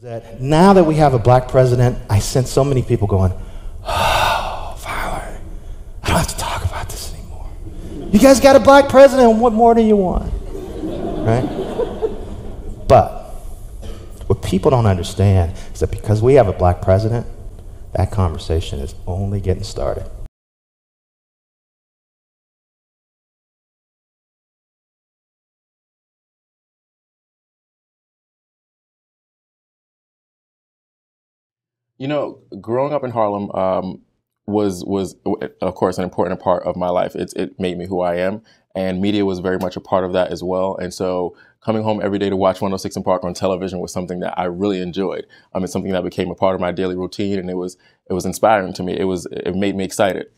That now that we have a black president, I sense so many people going, oh, Fowler, I don't have to talk about this anymore. You guys got a black president, what more do you want? Right? But what people don't understand is that because we have a black president, that conversation is only getting started. You know, growing up in Harlem was of course an important part of my life. It made me who I am, and media was very much a part of that as well. And so coming home every day to watch 106 in Park on television was something that I really enjoyed. It's something that became a part of my daily routine, and it was inspiring to me. It made me excited.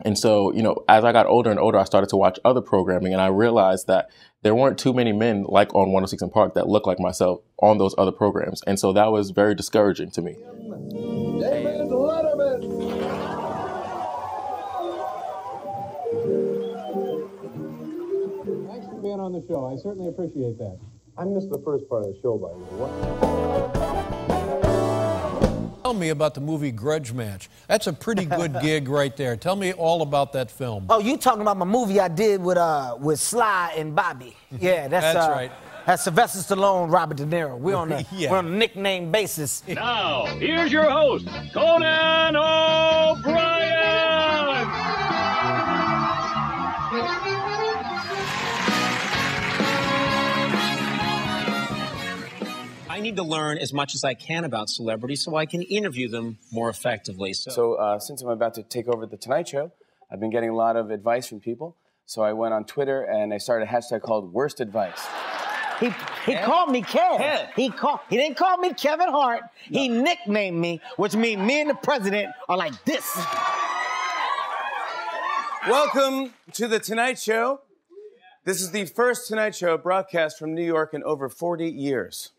And so, you know, as I got older and older, I started to watch other programming, and I realized that there weren't too many men like on 106 in Park that looked like myself on those other programs. And so that was very discouraging to me. David Letterman. Thanks for being on the show. I certainly appreciate that. I missed the first part of the show, by the way. What? Tell me about the movie Grudge Match. That's a pretty good gig right there. Tell me all about that film. Oh, you talking about my movie I did with Sly and Bobby? Yeah, that's right. That's Sylvester Stallone, Robert De Niro. We're on a nickname basis. Now, here's your host, Conan O'Brien! I need to learn as much as I can about celebrities so I can interview them more effectively. So since I'm about to take over The Tonight Show, I've been getting a lot of advice from people. So I went on Twitter and I started a hashtag called Worst Advice. He called me Kev. He didn't call me Kevin Hart. No. He nicknamed me, which means me and the president are like this. Welcome to The Tonight Show. This is the first Tonight Show broadcast from New York in over 40 years.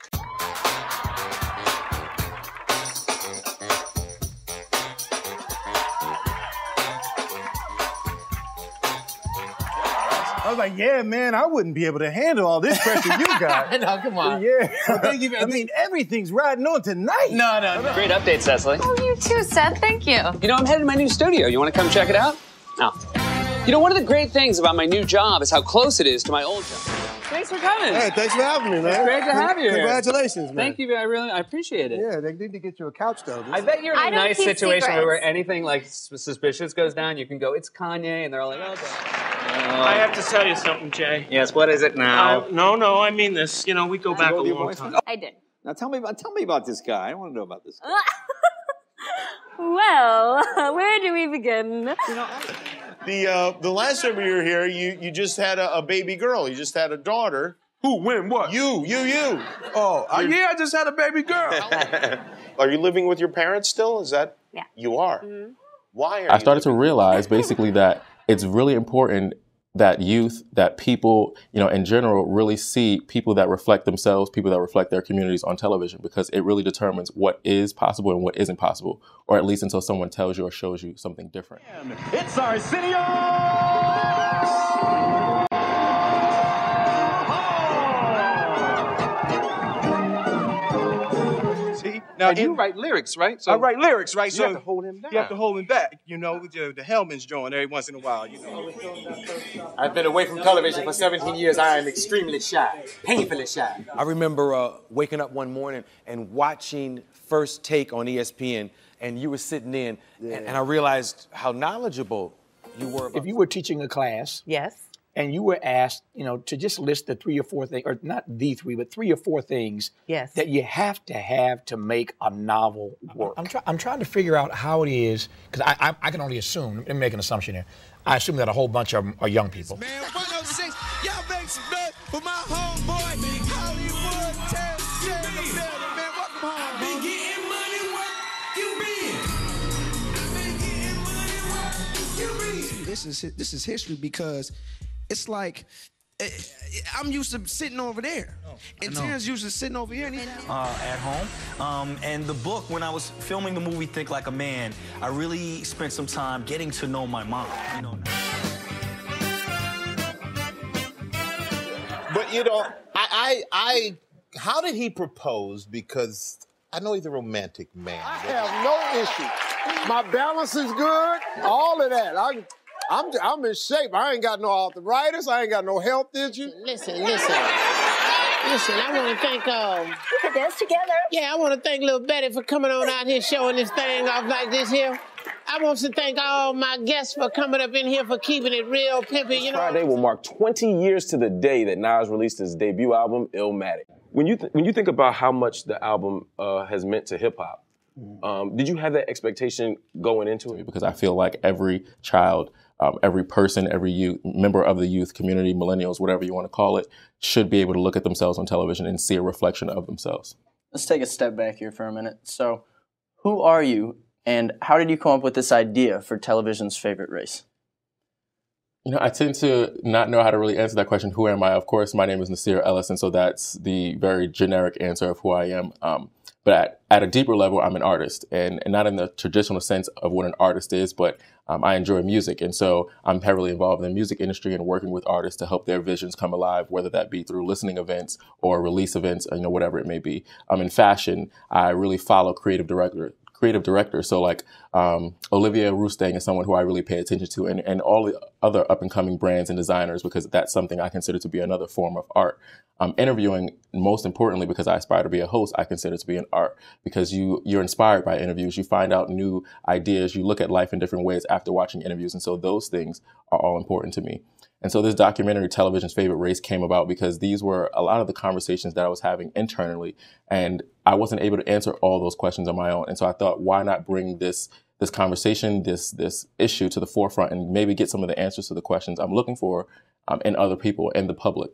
I was like, yeah, man, I wouldn't be able to handle all this pressure you got. No, come on. Yeah. I mean, everything's riding on tonight. No. Great update, Cecily. Oh, you too, Seth. Thank you. You know, I'm headed to my new studio. You want to come check it out? No. You know, one of the great things about my new job is how close it is to my old job. Thanks for coming. Hey, thanks for having me, man. It's great to have you here. Congratulations, man. Thank you. I appreciate it. Yeah, they need to get you a couch, though. I bet you're in a nice situation where anything like suspicious goes down, you can go, it's Kanye, and they're all like, okay. I have to tell you something, Jay. Yes, what is it now? No, I mean this. You know, we go back a long time. I did. Now tell me about this guy. I want to know about this guy. Well, where do we begin? You know, the last time you were here, you just had a baby girl. You just had a daughter. Who, when, what? You. Oh, yeah, I just had a baby girl. Are you living with your parents still? Is that? Yeah. You are? Mm-hmm. Why are I started to realize basically that it's really important that youth, that people, you know, in general, really see people that reflect themselves, people that reflect their communities on television, because it really determines what is possible and what isn't possible, or at least until someone tells you or shows you something different. It's Arsenio! Now, you write lyrics, right? I write lyrics, right? You have to hold him down. You have to hold him back, you know, with the Hellman's joint every once in a while, you know. I've been away from television for 17 years. I am extremely shy, painfully shy. I remember waking up one morning and watching First Take on ESPN, and you were sitting in, and I realized how knowledgeable you were. If you were teaching a class, yes, and you were asked, you know, to just list the 3 or 4 things, or not the 3, but 3 or 4 things that you have to make a novel work. I'm trying to figure out how it is, because I can only assume, let me make an assumption here. I assume that a whole bunch of them are young people. Man, 106, y'all make some noise for my homeboy, Hollywood, man. Welcome home. I've been getting money, work, you been. This is history, because it's like I'm used to sitting over there, and Terrence used to sitting over here. And at home, and the book, when I was filming the movie Think Like a Man, I really spent some time getting to know my mom. You know. But you know, how did he propose? Because I know he's a romantic man. I have no issue. My balance is good, all of that. I'm in shape. I ain't got no arthritis. I ain't got no health issues. Listen, I want to thank, We could dance together. I want to thank little Betty for coming on out here showing this thing off like this here. I want to thank all my guests for coming up in here for keeping it real pimpy, you know. Friday will mark 20 years to the day that Nas released his debut album, Illmatic. When you think about how much the album has meant to hip hop, did you have that expectation going into it? Because I feel like every child, every person, every youth, member of the youth community, millennials, whatever you want to call it, should be able to look at themselves on television and see a reflection of themselves. Let's take a step back here for a minute. So, who are you, and how did you come up with this idea for television's favorite race? You know, I tend to not know how to really answer that question. Who am I? Of course, my name is Nasir Ellis, and so that's the very generic answer of who I am. But at a deeper level, I'm an artist, and not in the traditional sense of what an artist is, but I enjoy music. And so I'm heavily involved in the music industry and working with artists to help their visions come alive, whether that be through listening events or release events, you know, whatever it may be. In fashion, I really follow creative directors. So like Olivia Roustang is someone who I really pay attention to, and all the other up and coming brands and designers, because that's something I consider to be another form of art. Interviewing, most importantly, because I aspire to be a host, I consider to be an art, because you're inspired by interviews. You find out new ideas. You look at life in different ways after watching interviews. And so those things are all important to me. And so this documentary, Television's Favorite Race, came about because these were a lot of the conversations that I was having internally, and I wasn't able to answer all those questions on my own. And so I thought, why not bring this conversation, this issue to the forefront, and maybe get some of the answers to the questions I'm looking for in other people and the public.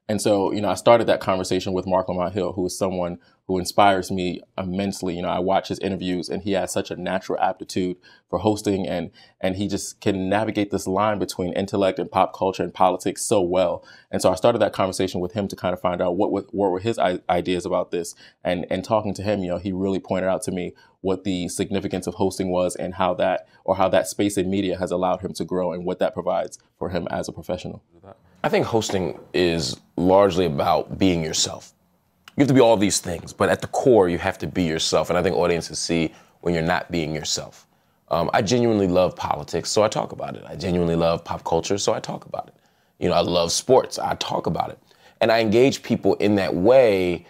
And so, you know, I started that conversation with Mark Lamont Hill, who is someone who inspires me immensely. You know, I watch his interviews, and he has such a natural aptitude for hosting, and he just can navigate this line between intellect and pop culture and politics so well. And so I started that conversation with him to kind of find out what were his ideas about this. And talking to him, you know, he really pointed out to me what the significance of hosting was, and how that space in media has allowed him to grow, and what that provides for him as a professional. I think hosting is largely about being yourself. You have to be all these things, but at the core, you have to be yourself. And I think audiences see when you're not being yourself. I genuinely love politics, so I talk about it. I genuinely love pop culture, so I talk about it. You know, I love sports, I talk about it. And I engage people in that way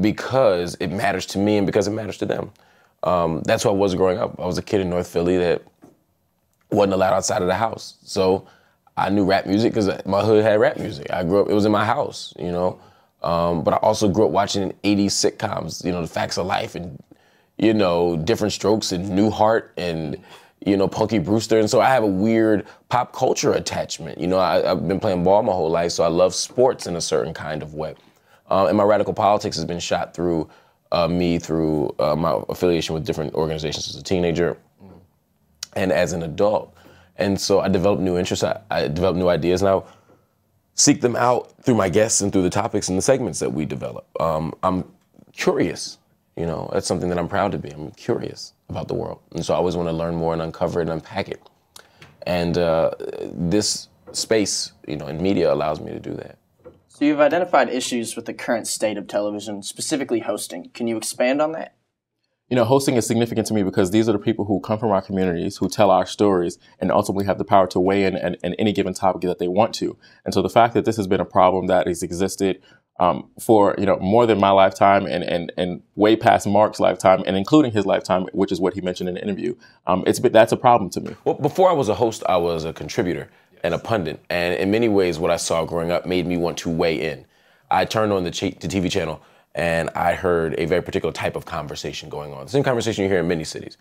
because it matters to me and because it matters to them. That's who I was growing up. I was a kid in North Philly that wasn't allowed outside of the house. So I knew rap music because my hood had rap music. I grew up, it was in my house, you know. But I also grew up watching 80s sitcoms, you know, The Facts of Life and, you know, Different Strokes and Newhart and, you know, Punky Brewster. And so I have a weird pop culture attachment. You know, I've been playing ball my whole life, so I love sports in a certain kind of way. And my radical politics has been shot through me through my affiliation with different organizations as a teenager and as an adult. And so I developed new interests, I developed new ideas, and I seek them out through my guests and through the topics and the segments that we develop. I'm curious, you know, that's something that I'm proud to be. I'm curious about the world. And so I always want to learn more and uncover it and unpack it. And this space, you know, in media allows me to do that. So you've identified issues with the current state of television, specifically hosting. Can you expand on that? You know, hosting is significant to me because these are the people who come from our communities, who tell our stories, and ultimately have the power to weigh in any given topic that they want to. And so the fact that this has been a problem that has existed for, you know, more than my lifetime and way past Mark's lifetime, and including his lifetime, which is what he mentioned in the interview, that's a problem to me. Well, before I was a host, I was a contributor and a pundit. And in many ways, what I saw growing up made me want to weigh in. I turned on the TV channel, and I heard a very particular type of conversation going on. The same conversation you hear in many cities.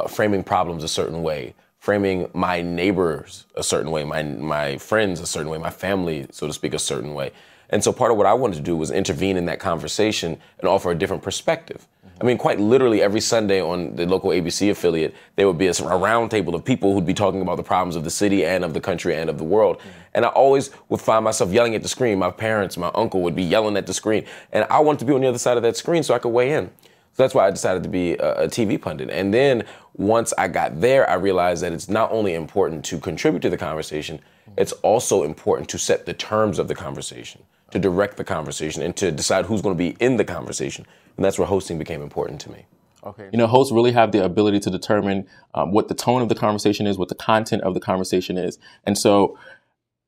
Framing problems a certain way, framing my neighbors a certain way, my friends a certain way, my family, so to speak, a certain way. And so part of what I wanted to do was intervene in that conversation and offer a different perspective. I mean, quite literally every Sunday on the local ABC affiliate, there would be a round table of people who'd be talking about the problems of the city and of the country and of the world. And I always would find myself yelling at the screen. My parents, my uncle would be yelling at the screen. And I wanted to be on the other side of that screen so I could weigh in. So that's why I decided to be a TV pundit. And then once I got there, I realized that it's not only important to contribute to the conversation, it's also important to set the terms of the conversation, to direct the conversation, and to decide who's going to be in the conversation. And that's where hosting became important to me. Okay. You know, hosts really have the ability to determine what the tone of the conversation is, what the content of the conversation is. And so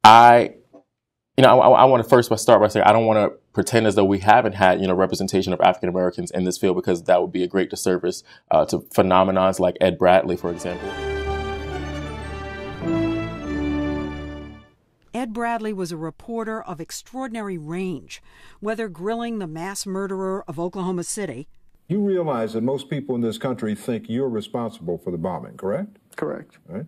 I want to first start by saying I don't want to pretend as though we haven't had, representation of African Americans in this field, because that would be a great disservice to phenomenons like Ed Bradley, for example. Ed Bradley was a reporter of extraordinary range, whether grilling the mass murderer of Oklahoma City. You realize that most people in this country think you're responsible for the bombing, correct? Correct. Right?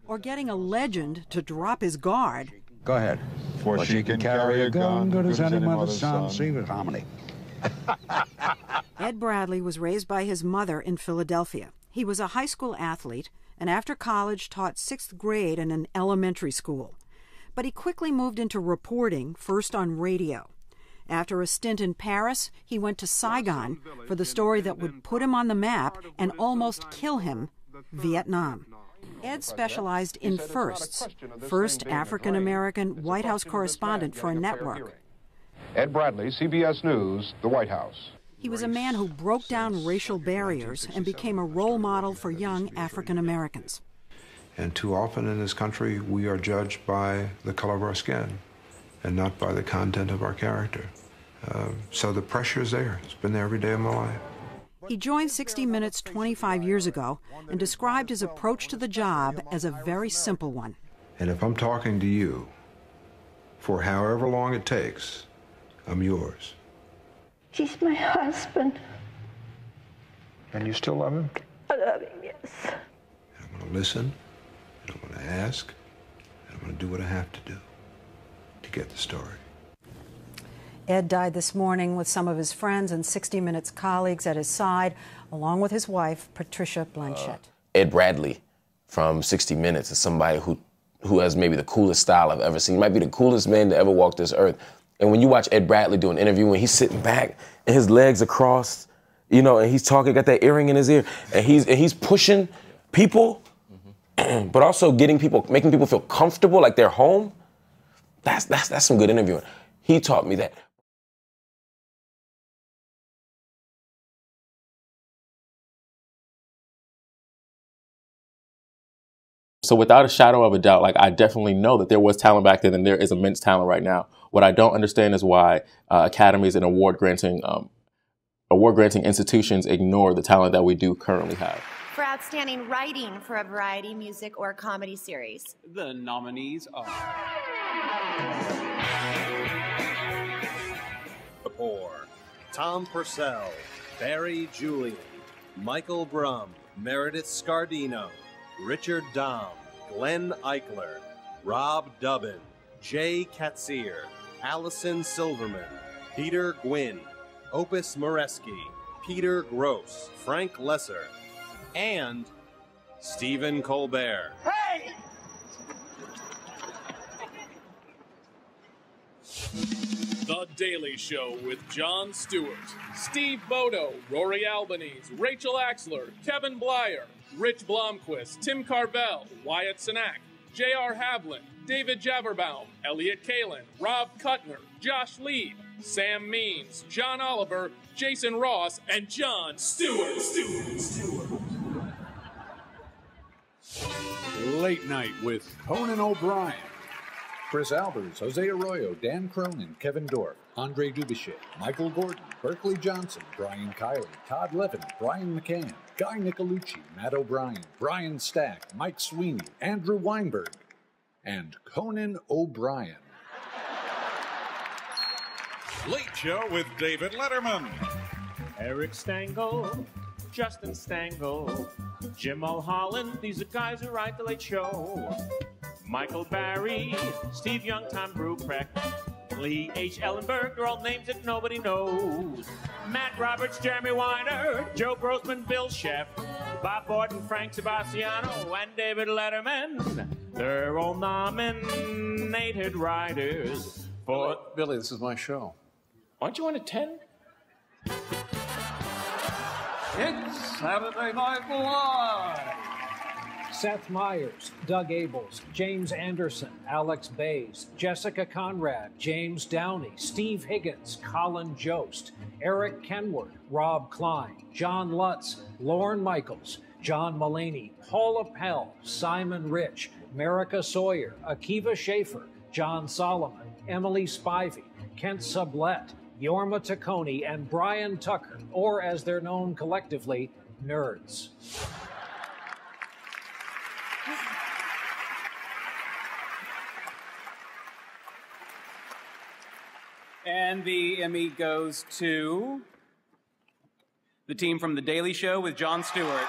Or getting a legend to drop his guard. Go ahead. For she can carry a gun, good as any mother's son. See with harmony. Ed Bradley was raised by his mother in Philadelphia. He was a high school athlete, and after college taught 6th grade in an elementary school. But he quickly moved into reporting, first on radio. After a stint in Paris, he went to Saigon for the story that would put him on the map and almost kill him, Vietnam. Ed specialized in firsts, first African-American White House correspondent for a network. Ed Bradley, CBS News, the White House. He was a man who broke down racial barriers and became a role model for young African-Americans. And too often in this country, we are judged by the color of our skin and not by the content of our character. So the pressure is there. It's been there every day of my life. He joined 60 Minutes 25 years ago and described his approach to the job as a very simple one. And if I'm talking to you for however long it takes, I'm yours. He's my husband. And you still love him? I love him, yes. I'm going to listen, and I'm going to ask, and I'm going to do what I have to do to get the story. Ed died this morning with some of his friends and 60 Minutes colleagues at his side, along with his wife, Patricia Blanchett. Ed Bradley from 60 Minutes is somebody who has maybe the coolest style I've ever seen. He might be the coolest man to ever walk this earth. And when you watch Ed Bradley do an interview, when he's sitting back and his legs are crossed, and he's talking, got that earring in his ear, and he's pushing people, but also making people feel comfortable, like they're home. That's some good interviewing. He taught me that. So without a shadow of a doubt, I definitely know that there was talent back then and there is immense talent right now. What I don't understand is why academies and award-granting institutions ignore the talent that we do currently have. For outstanding writing for a variety, music, or comedy series. The nominees are... Kapoor, Tom Purcell, Barry Julian, Michael Brum, Meredith Scardino, Richard Dahm, Glenn Eichler, Rob Dubbin, Jay Katzir, Allison Silverman, Peter Gwynn, Opus Moreski, Peter Gross, Frank Lesser, and Stephen Colbert. Hey! The Daily Show with Jon Stewart, Steve Bodo, Rory Albanese, Rachel Axler, Kevin Blyer, Rich Blomquist, Tim Carvel, Wyatt Cenac, J.R. Havlin, David Javerbaum, Elliot Kalin, Rob Kuttner, Josh Lee, Sam Means, John Oliver, Jason Ross, and Jon Stewart. Late Night with Conan O'Brien. Chris Albers, Jose Arroyo, Dan Cronin, Kevin Dorff, Andre Dubichet, Michael Gordon, Berkeley Johnson, Brian Kiley, Todd Levin, Brian McCann, Guy Nicolucci, Matt O'Brien, Brian Stack, Mike Sweeney, Andrew Weinberg, and Conan O'Brien. Late Show with David Letterman. Eric Stengel, Justin Stengel, Jim Mulholland, these are guys who write The Late Show. Michael Barry, Steve Young, Tom Bruprecht, Lee H. Ellenberg, they're all names that nobody knows. Matt Roberts, Jeremy Weiner, Joe Grossman, Bill Sheff, Bob Borton, Frank Sebastiano, and David Letterman. They're all nominated writers for... Billy, this is my show. Aren't you on a 10? It's Saturday Night Live. Seth Meyers, Doug Abels, James Anderson, Alex Bays, Jessica Conrad, James Downey, Steve Higgins, Colin Jost, Eric Kenward, Rob Klein, John Lutz, Lorne Michaels, John Mulaney, Paula Pell, Simon Rich, Marika Sawyer, Akiva Schaefer, John Solomon, Emily Spivey, Kent Sublette, Yorma Taccone, and Brian Tucker, or as they're known collectively, Nerds. And the Emmy goes to the team from The Daily Show with Jon Stewart.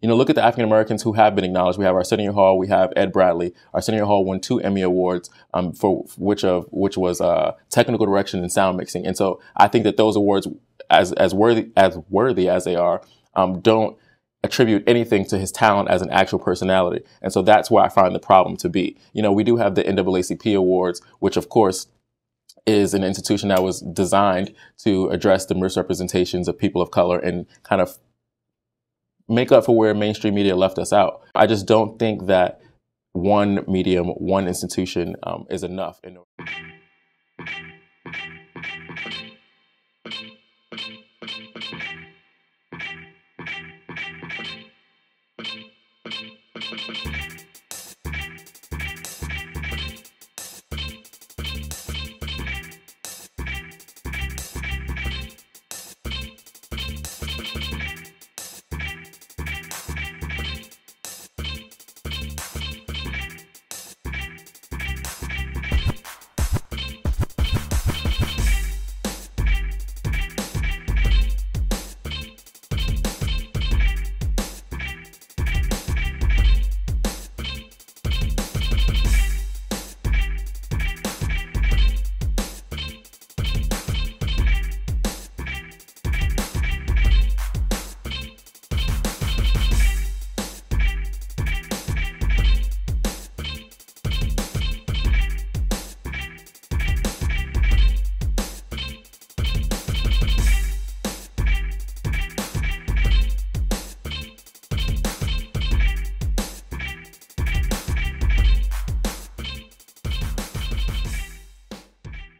You know, look at the African Americans who have been acknowledged. We have Arsenio Hall. We have Ed Bradley. Arsenio Hall won 2 Emmy Awards for which was technical direction and sound mixing. And so I think that those awards, as worthy as they are, don't attribute anything to his talent as an actual personality. And so that's where I find the problem to be. You know, we do have the NAACP Awards, which of course is an institution that was designed to address the misrepresentations of people of color and kind of make up for where mainstream media left us out. I just don't think that one medium, one institution is enough.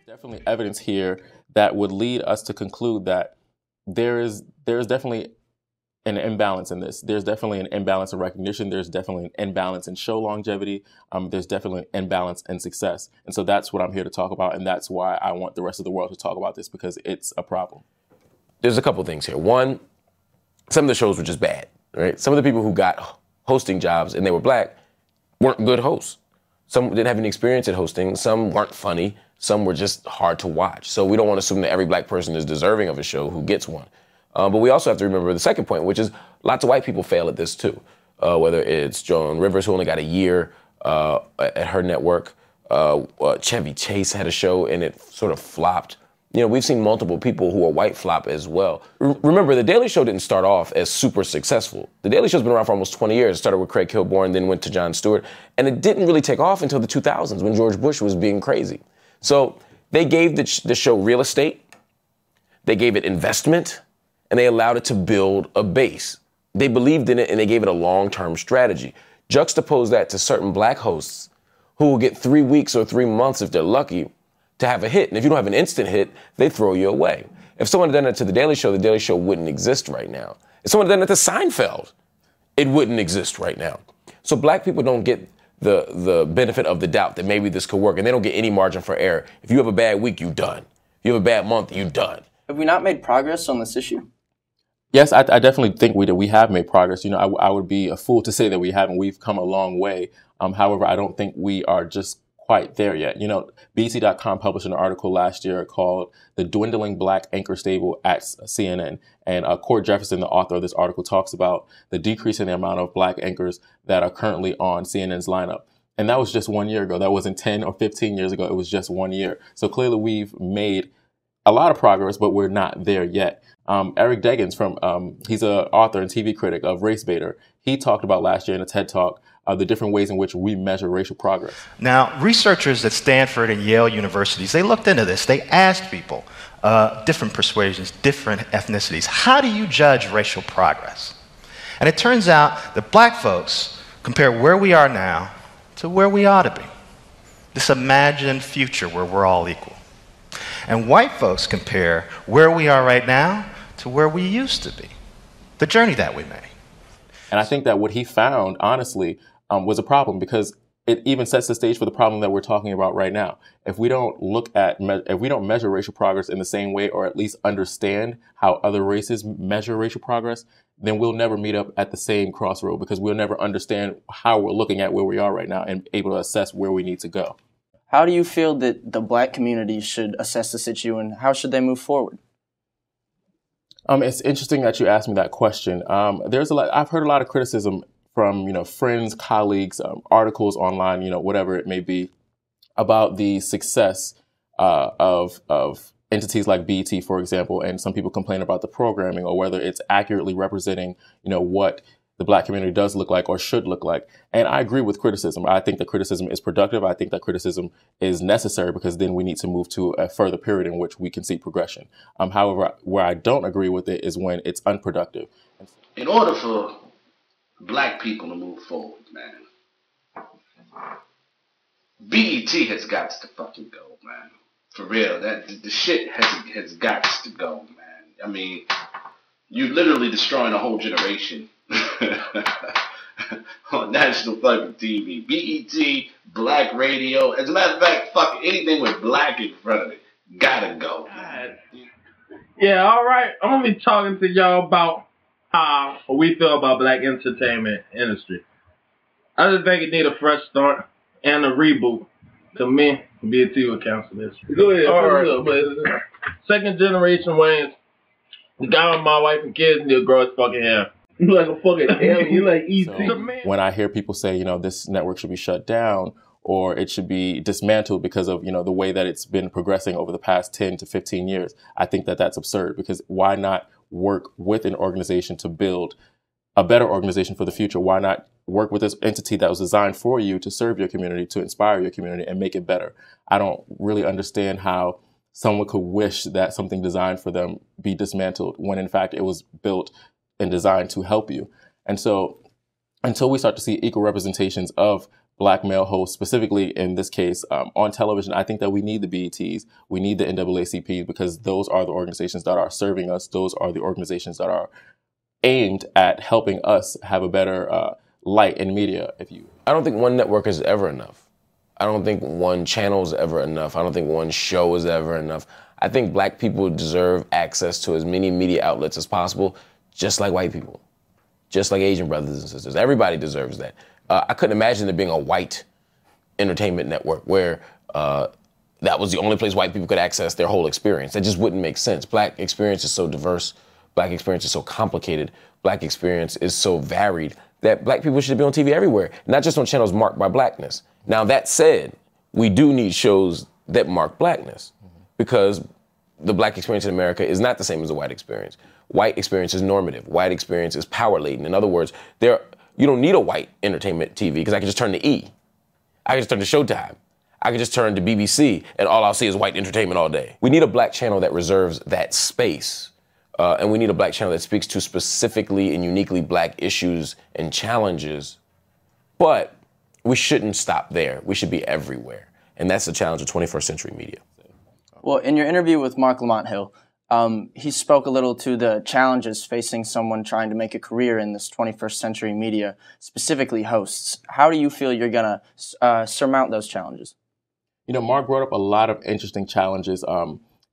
Definitely evidence here that would lead us to conclude that there is definitely an imbalance in this. There's definitely an imbalance in recognition. There's definitely an imbalance in show longevity. There's definitely an imbalance in success. And so that's what I'm here to talk about. And that's why I want the rest of the world to talk about this, because it's a problem. There's a couple things here. One, some of the shows were just bad, right? Some of the people who got hosting jobs and they were black weren't good hosts. Some didn't have any experience at hosting. Some weren't funny. Some were just hard to watch. So we don't want to assume that every black person is deserving of a show who gets one. But we also have to remember the second point, which is lots of white people fail at this too. Whether it's Joan Rivers, who only got a year at her network. Chevy Chase had a show and it sort of flopped. You know, we've seen multiple people who are white flop as well. Remember, The Daily Show didn't start off as super successful. The Daily Show's been around for almost 20 years. It started with Craig Kilborn, then went to Jon Stewart. And it didn't really take off until the 2000s when George Bush was being crazy. So they gave the show real estate, they gave it investment, and they allowed it to build a base. They believed in it and they gave it a long-term strategy. Juxtapose that to certain black hosts who will get 3 weeks or 3 months, if they're lucky, to have a hit. And if you don't have an instant hit, they throw you away. If someone had done it to The Daily Show wouldn't exist right now. If someone had done it to Seinfeld, it wouldn't exist right now. So black people don't get the benefit of the doubt that maybe this could work, and they don't get any margin for error. If you have a bad week, you done. If you have a bad month, you done. Have we not made progress on this issue? Yes, I definitely think we have made progress. You know, I would be a fool to say that we haven't. We've come a long way. However, I don't think we are just quite there yet. You know, BET.com published an article last year called "The Dwindling Black Anchor Stable at CNN," and Cord Jefferson, the author of this article, talks about the decrease in the amount of black anchors that are currently on CNN's lineup. And that was just 1 year ago. That wasn't 10 or 15 years ago. It was just 1 year. So clearly we've made a lot of progress, but we're not there yet. Eric Deggans, he's an author and TV critic of Race Baiter. He talked about last year in a TED Talk the different ways in which we measure racial progress. Now, researchers at Stanford and Yale universities, they looked into this. They asked people, different persuasions, different ethnicities, how do you judge racial progress? And it turns out that black folks compare where we are now to where we ought to be. This imagined future where we're all equal. And white folks compare where we are right now to where we used to be, the journey that we made. And I think that what he found, honestly, was a problem, because it even sets the stage for the problem that we're talking about right now. If we don't if we don't measure racial progress in the same way, or at least understand how other races measure racial progress, then we'll never meet up at the same crossroad, because we'll never understand how we're looking at where we are right now and able to assess where we need to go. How do you feel that the black community should assess this issue, and how should they move forward? It's interesting that you asked me that question. I've heard a lot of criticism from, friends, colleagues, articles online, whatever it may be, about the success of entities like BET, for example. And some people complain about the programming, or whether it's accurately representing, what the black community does look like or should look like. And I agree with criticism. I think that criticism is productive. I think that criticism is necessary, because then we need to move to a further period in which we can see progression. However, where I don't agree with it is when it's unproductive. In order for black people to move forward, man, BET has got to fucking go, man. For real, the shit has got to go, man. I mean, you're literally destroying a whole generation. On national fucking TV, BET, black radio. As a matter of fact, fuck anything with black in front of it, gotta go. Yeah, all right. I'm gonna be talking to y'all about how we feel about black entertainment industry. I just think it need a fresh start and a reboot. To me, BET would cancel this. Go ahead. All right. But second generation Wayne's, the guy with my wife and kids need to grow his fucking hair. You like a fucking alien. You like E.T. So when I hear people say, this network should be shut down, or it should be dismantled because of, the way that it's been progressing over the past 10 to 15 years, I think that that's absurd, because why not work with an organization to build a better organization for the future? Why not work with this entity that was designed for you to serve your community, to inspire your community and make it better? I don't really understand how someone could wish that something designed for them be dismantled when in fact it was built and designed to help you. And so until we start to see equal representations of black male hosts, specifically in this case on television, I think that we need the BETs, we need the NAACPs, because those are the organizations that are serving us. Those are the organizations that are aimed at helping us have a better light in media. I don't think one network is ever enough. I don't think one channel is ever enough. I don't think one show is ever enough. I think black people deserve access to as many media outlets as possible, just like white people, just like Asian brothers and sisters. Everybody deserves that. I couldn't imagine there being a white entertainment network where that was the only place white people could access their whole experience. That just wouldn't make sense. Black experience is so diverse. Black experience is so complicated. Black experience is so varied that black people should be on TV everywhere, not just on channels marked by blackness. Now, that said, we do need shows that mark blackness, because the black experience in America is not the same as the white experience. White experience is normative. White experience is power-laden. In other words, you don't need a white entertainment TV, because I can just turn to E. I can just turn to Showtime. I can just turn to BBC, and all I'll see is white entertainment all day. We need a black channel that reserves that space. And we need a black channel that speaks to specifically and uniquely black issues and challenges, but we shouldn't stop there. We should be everywhere. And that's the challenge of 21st century media. Well, in your interview with Mark Lamont Hill, he spoke a little to the challenges facing someone trying to make a career in this 21st century media, specifically hosts. How do you feel you're going to surmount those challenges? You know, Mark brought up a lot of interesting challenges,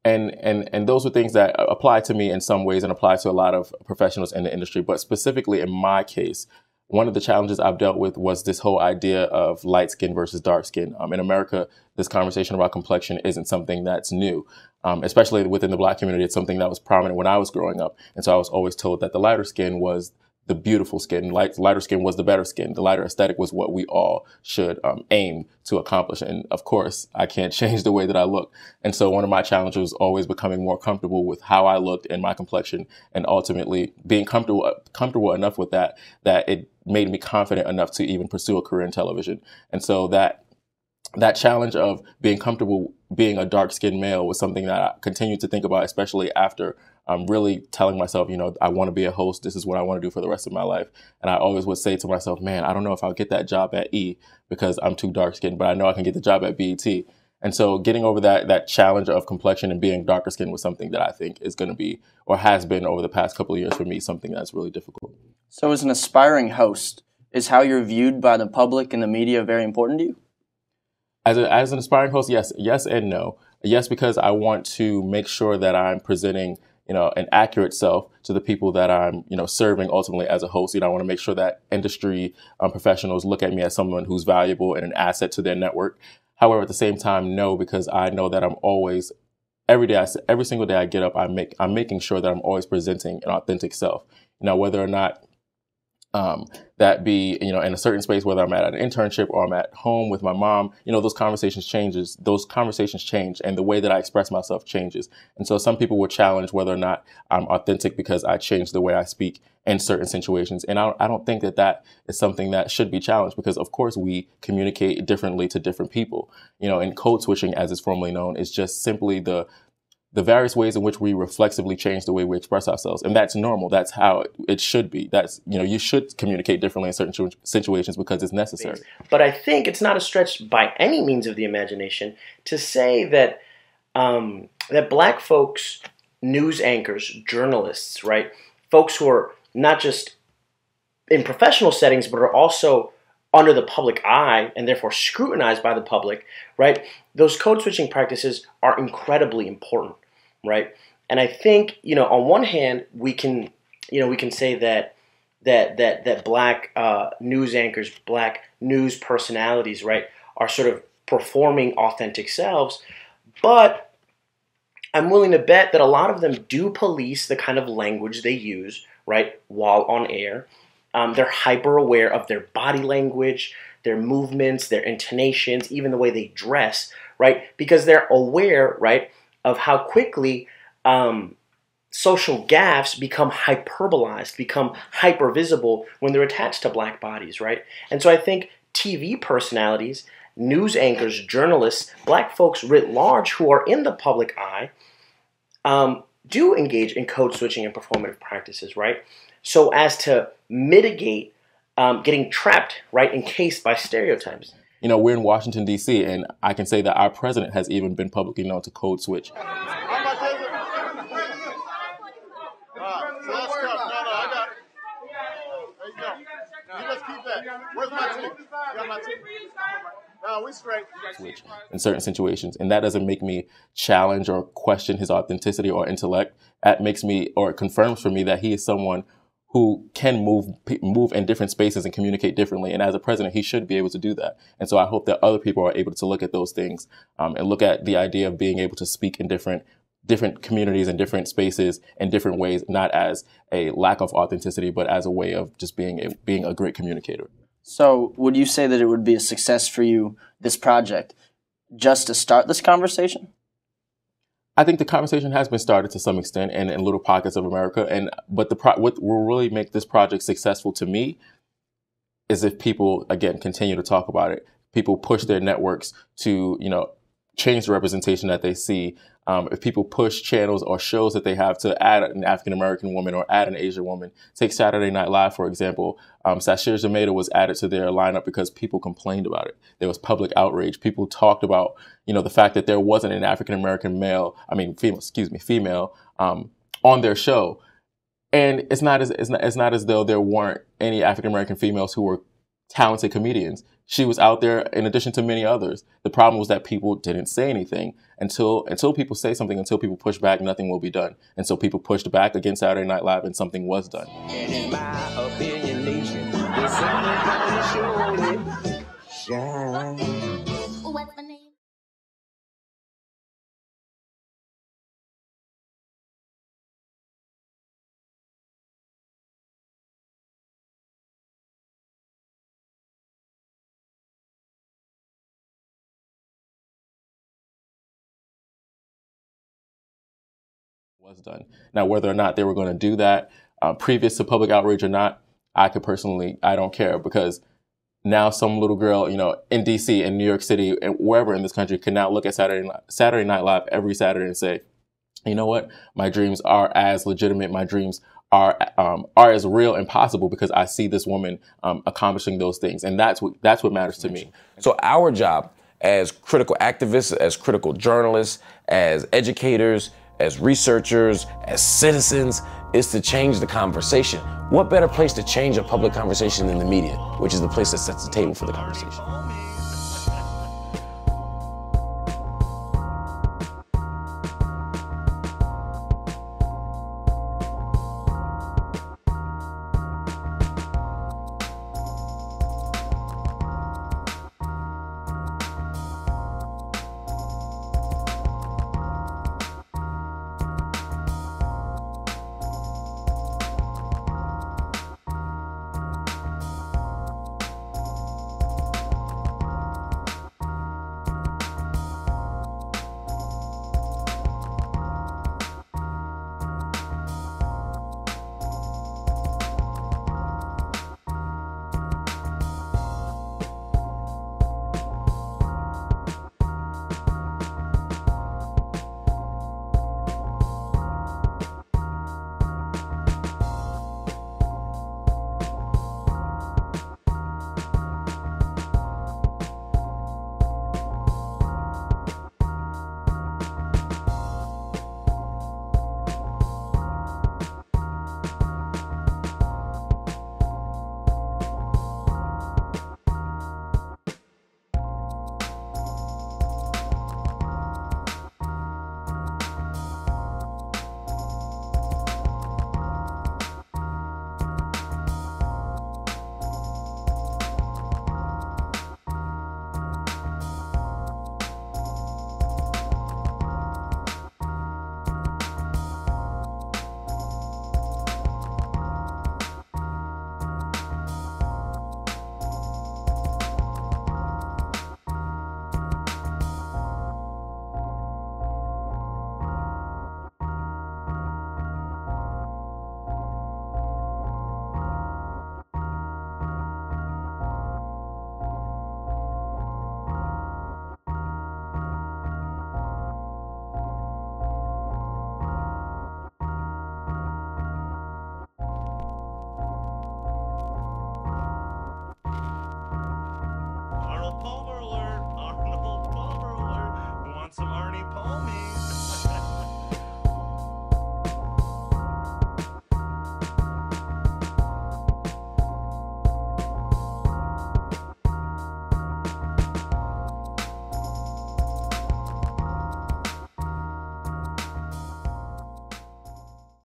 and those were things that apply to me in some ways and apply to a lot of professionals in the industry. But specifically in my case, one of the challenges I've dealt with was this whole idea of light skin versus dark skin. In America, this conversation about complexion isn't something that's new. Especially within the Black community, it's something that was prominent when I was growing up. And so I was always told that the lighter skin was the beautiful skin. Lighter skin was the better skin. The lighter aesthetic was what we all should aim to accomplish. And of course, I can't change the way that I look. And so one of my challenges was always becoming more comfortable with how I looked and my complexion, and ultimately being comfortable enough with that it made me confident enough to even pursue a career in television. And so that challenge of being comfortable being a dark-skinned male was something that I continued to think about, especially after really telling myself, I want to be a host. This is what I want to do for the rest of my life. And I always would say to myself, man, I don't know if I'll get that job at E because I'm too dark-skinned, but I know I can get the job at BET. And so getting over that challenge of complexion and being darker skinned was something that I think is going to be, or has been over the past couple of years for me, something that's really difficult. So as an aspiring host, is how you're viewed by the public and the media very important to you? As an aspiring host, yes and no. Yes, because I want to make sure that I'm presenting, an accurate self to the people that I'm, serving ultimately as a host. I want to make sure that industry professionals look at me as someone who's valuable and an asset to their network. However, at the same time, no, because I know that I'm always, every single day I get up, I'm making sure that I'm always presenting an authentic self. Whether or not that be, in a certain space, whether I'm at an internship or I'm at home with my mom, those conversations change, and the way that I express myself changes. And so some people will challenge whether or not I'm authentic because I changed the way I speak in certain situations. And I don't think that is something that should be challenged, because of course we communicate differently to different people. And code switching, as it's formally known, is just simply the various ways in which we reflexively change the way we express ourselves. And that's normal. That's how it should be. That's, you should communicate differently in certain situations because it's necessary. But I think it's not a stretch by any means of the imagination to say that that Black folks, news anchors, journalists, right, folks who are not just in professional settings, but are also under the public eye and therefore scrutinized by the public, right? Those code switching practices are incredibly important, right? And I think, on one hand, we can say that Black news anchors, Black news personalities, right, are sort of performing authentic selves, but I'm willing to bet that a lot of them do police the kind of language they use, right, while on air. They're hyper aware of their body language, their movements, their intonations, even the way they dress, right? Because they're aware, right, of how quickly social gaffes become hyperbolized, become hyper visible when they're attached to Black bodies, right? And so I think TV personalities, news anchors, journalists, Black folks writ large who are in the public eye do engage in code switching and performative practices, right? So as to mitigate getting trapped, right, encased by stereotypes. We're in Washington, D.C., and I can say that our president has even been publicly known to code switch. Switch in certain situations, and that doesn't make me challenge or question his authenticity or intellect. That makes me, or confirms for me, that he is someone who can move in different spaces and communicate differently. And as a president, he should be able to do that. And so I hope that other people are able to look at those things and look at the idea of being able to speak in different communities and different spaces in different ways, not as a lack of authenticity, but as a way of just being a great communicator. So would you say that it would be a success for you, this project, just to start this conversation? I think the conversation has been started to some extent and in little pockets of America. But what will really make this project successful to me is if people, again, continue to talk about it. People push their networks to, change the representation that they see. If people push channels or shows that they have to add an African-American woman or add an Asian woman, take Saturday Night Live, for example. Sashir Zamata was added to their lineup because people complained about it. There was public outrage. People talked about, the fact that there wasn't an African-American female, on their show. And it's not as though there weren't any African-American females who were talented comedians. She was out there in addition to many others. The problem was that people didn't say anything until people say something, until people push back, nothing will be done. And so people pushed back against Saturday Night Live and something was done. And in my opinion, nation, there's something gonna show it. Shine. What's my name? Was done. Now, whether or not they were going to do that previous to public outrage or not, I don't care, because now some little girl, in DC, in New York City, and wherever in this country can now look at Saturday Night Live every Saturday and say, you know what, my dreams are as legitimate, my dreams are as real and possible because I see this woman accomplishing those things, and that's what matters to me. So our job as critical activists, as critical journalists, as educators, as researchers, as citizens, is to change the conversation. What better place to change a public conversation than the media, which is the place that sets the table for the conversation?